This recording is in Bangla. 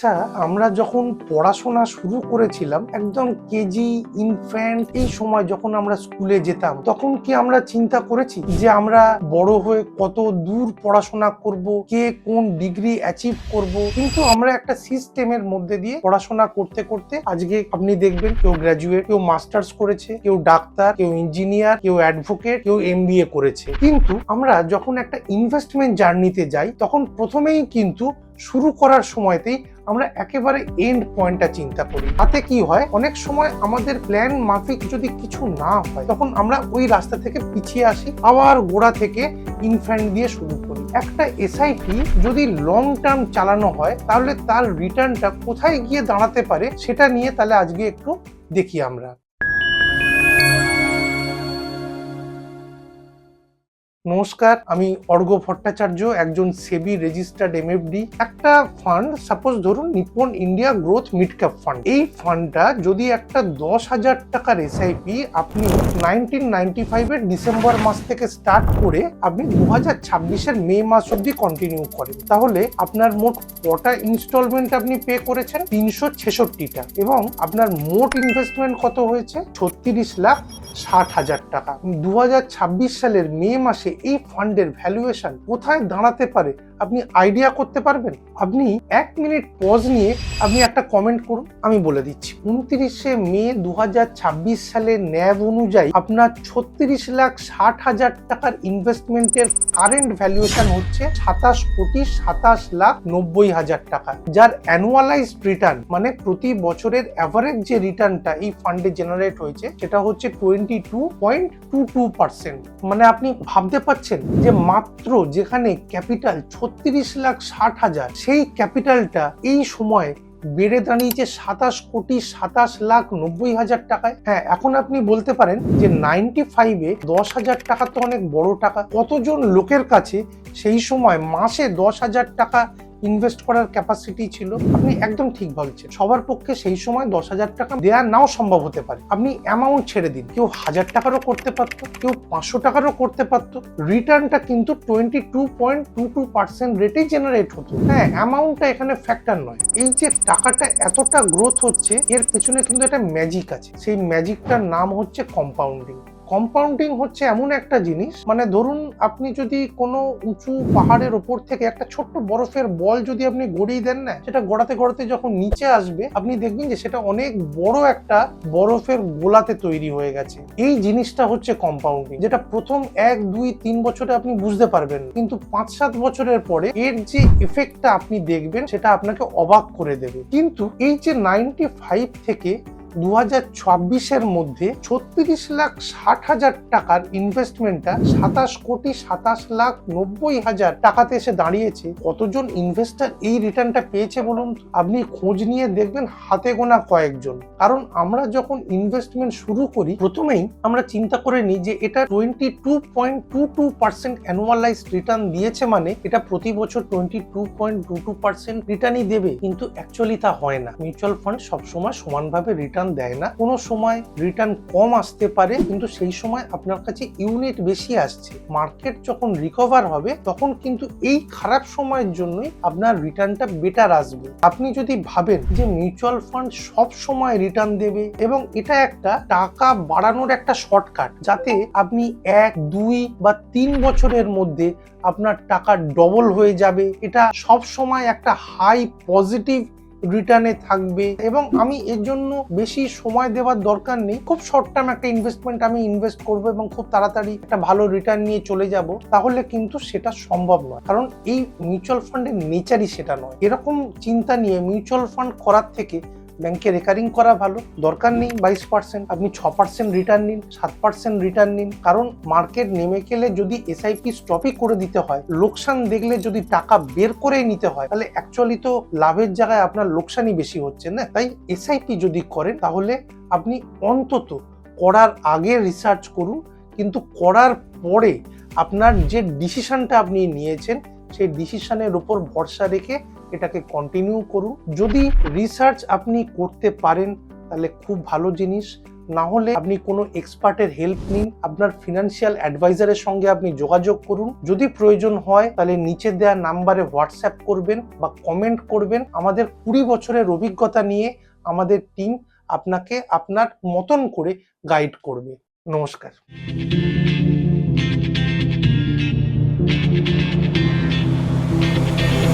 আচ্ছা, আমরা যখন পড়াশোনা শুরু করেছিলাম একদম কেজি ইনফ্যান্ট এই সময় যখন আমরা স্কুলে যেতাম, তখন কি আমরা চিন্তা করেছি যে আমরা বড় হয়ে কত দূর পড়াশোনা করব, কে কোন ডিগ্রি অ্যাচিভ করব? কিন্তু আমরা একটা সিস্টেমের মধ্যে দিয়ে পড়াশোনা করতে করতে আজকে আপনি দেখবেন কেউ গ্র্যাজুয়েট, কেউ মাস্টার্স করেছে, কেউ ডাক্তার, কেউ ইঞ্জিনিয়ার, কেউ অ্যাডভোকেট, কেউ এমবিএ করেছে। কিন্তু আমরা যখন একটা ইনভেস্টমেন্ট জার্নিতে যাই তখন প্রথমেই কিন্তু শুরু করার সময়তেই আমরা একেবারে এন্ড পয়েন্টটা চিন্তা করি। তাতে কি হয়, অনেক সময় আমাদের প্ল্যান মাফিক যদি কিছু না হয় তখন আমরা ওই রাস্তা থেকে পিছিয়ে আসি, আবার গোড়া থেকে ইনফ্যান্ট দিয়ে শুরু করি। একটা এসআইপি যদি লং টার্ম চালানো হয় তাহলে তার রিটার্নটা কোথায় গিয়ে দাঁড়াতে পারে সেটা নিয়ে তাহলে আজকে একটু দেখি আমরা। নমস্কার, আমি অর্ঘ্য ভট্টাচার্য, একজন সেবি রেজিস্টার্ড এমএফডি। একটা ফান্ড, সাপোজ ধরুন Nippon India growth mid cap fund, এই ফান্ডটা যদি একটা 10,000 টাকার এসআইপি আপনি 1995 এর ডিসেম্বর মাস থেকে স্টার্ট করে আপনি 2026 এর মে মাস অব্দি কন্টিনিউ করেন, তাহলে আপনার মোট কটা ইনস্টলমেন্ট আপনি পে করেছেন? 366টা। এবং আপনার মোট ইনভেস্টমেন্ট কত হয়েছে? 36,60,000 টাকা। 2026 সালের মে মাসে এই ফান্ডের ভ্যালুয়েশন কোথায় দাঁড়াতে পারে আপনি আইডিয়া করতে পারবেন? আপনি 1 মিনিট পজ নিয়ে আপনি একটা কমেন্ট করুন, আমি বলে দিচ্ছি। 29শে মে 2026 সালে ন্যাব অনুযায়ী আপনার 36,60,000 টাকার ইনভেস্টমেন্টের কারেন্ট ভ্যালুয়েশন হচ্ছে 27,27,90,000 টাকা, যার অ্যানুয়ালাইজড রিটার্ন মানে প্রতি বছরের অ্যাভারেজ যে রিটার্নটা এই ফান্ডে জেনারেট হয়েছে সেটা হচ্ছে 22.22%। মানে আপনি ভাবতে পারছেন যে মাত্র যেখানে ক্যাপিটাল 36,60,000, সেই ক্যাপিটালটা এই সময় বেড়ে দাঁড়িয়েছে 27,27,90,000 টাকায়। হ্যাঁ, এখন আপনি বলতে পারেন যে 95-এ 10,000 টাকা তো অনেক বড় টাকা। কতজন লোকের কাছে সেই সময় মাসে 10,000 টাকা ইনভেস্ট করার ক্যাপাসিটি ছিল? আপনি একদম ঠিক বলছেন, সবার পক্ষে সেই সময় 10,000 টাকা দেওয়া নাও সম্ভব হতে পারে। আপনি অ্যামাউন্ট ছেড়ে দিন, কেউ 1,000 টাকারও করতে পারতো, কেউ 500 টাকারও করতে পারতো। রিটার্নটা কিন্তু 22.22% রেটেই জেনারেট হতো। হ্যাঁ, অ্যামাউন্টটা এখানে ফ্যাক্টর নয়। এই যে টাকাটা এতটা গ্রোথ হচ্ছে, এর পেছনে কিন্তু একটা ম্যাজিক আছে। সেই ম্যাজিকটার নাম হচ্ছে কম্পাউন্ডিং। কম্পাউন্ডিং হচ্ছে এমন একটা জিনিস, মানে ধরুন আপনি যদি কোনো উঁচু পাহাড়ের ওপর থেকে একটা ছোট্ট বরফের বল যদি আপনি গড়িয়ে দেন না, সেটা গড়াতে গড়াতে যখন নিচে আসবে আপনি দেখবেন যে সেটা অনেক বড় একটা বরফের গোলাতে তৈরি হয়ে গেছে। এই জিনিসটা হচ্ছে কম্পাউন্ডিং, যেটা প্রথম 1, 2, 3 বছরে আপনি বুঝতে পারবেন, কিন্তু 5-7 বছরের পরে এর যে এফেক্টটা আপনি দেখবেন সেটা আপনাকে অবাক করে দেবে। কিন্তু এই যে 95 থেকে 2026-এর মধ্যে 36,60,000 টাকার ইনভেস্টমেন্টটা 27,27,90,000 টাকাতে এসে দাঁড়িয়েছে। কতজন ইনভেস্টর এই রিটার্নটা পেয়েছে বলুন? আপনি খোঁজ নিয়ে দেখবেন হাতে গোনা কয়েকজন। কারণ আমরা যখন ইনভেস্টমেন্ট শুরু করি প্রথমেই আমরা চিন্তা করে নিই যে এটা 22.22% অ্যানুয়ালাইজড রিটার্ন দিয়েছে, মানে এটা প্রতি বছর 22.22% রিটার্নই দেবে। কিন্তু অ্যাকচুয়ালি তা হয় না। মিউচুয়াল ফান্ড সবসময় সমানভাবে রিটার্ন দেয় না। কোনো সময় রিটার্ন কম আসতে পারে, কিন্তু সেই সময় আপনার কাছে ইউনিট বেশি আসছে। মার্কেট যখন রিকভার হবে তখন কিন্তু এই খারাপ সময়ের জন্যই আপনার রিটার্নটা বেটার আসবে। আপনি যদি ভাবেন যে মিউচুয়াল ফান্ড সব সময় রিটার্ন দেবে এবং এটা একটা টাকা বাড়ানোর একটা শর্টকাট, যাতে আপনি 1, 2 বা 3 বছরের মধ্যে আপনার টাকা ডবল হয়ে যাবে, এটা সব সময় একটা হাই পজিটিভ রিটার্নে থাকবে এবং আমি এর জন্য বেশি সময় দেওয়ার দরকার নেই, খুব শর্ট টার্ম একটা ইনভেস্টমেন্ট আমি ইনভেস্ট করব এবং খুব তাড়াতাড়ি একটা ভালো রিটার্ন নিয়ে চলে যাব, তাহলে কিন্তু সেটা সম্ভব নয়। কারণ এই মিউচুয়াল ফান্ডের নেচারই সেটা নয়। এরকম চিন্তা নিয়ে মিউচুয়াল ফান্ড করার থেকে ব্যাংকে রেকারিং করা ভালো। দরকার নেই 22%, আপনি 6% রিটার্ন নিন, 7% রিটার্ন নিন। কারণ মার্কেট নেমে গেলে যদি এসআইপি স্টপই করে দিতে হয়, লোকসান দেখলে যদি টাকা বের করে নিতে হয়, তাহলে অ্যাকচুয়ালি তো লাভের জায়গায় আপনার লোকসানই বেশি হচ্ছে না। তাই এসআইপি যদি করেন তাহলে আপনি অন্তত করার আগে রিসার্চ করুন, কিন্তু করার পরে আপনার যে ডিসিশনটা আপনি নিয়েছেন সেই ডিসিশনের উপর ভরসা রেখে এটাকে কন্টিনিউ করুন। যদি রিসার্চ আপনি করতে পারেন তাহলে খুব ভালো জিনিস, না হলে আপনি কোনো এক্সপার্টের হেল্প নিন, আপনার ফিনান্সিয়াল অ্যাডভাইজারের সঙ্গে আপনি যোগাযোগ করুন। যদি প্রয়োজন হয় তাহলে নিচে দেওয়া নাম্বারে হোয়াটসঅ্যাপ করবেন বা কমেন্ট করবেন। আমাদের 20 বছরের অভিজ্ঞতা নিয়ে আমাদের টিম আপনাকে আপনার মতন করে গাইড করবে। নমস্কার।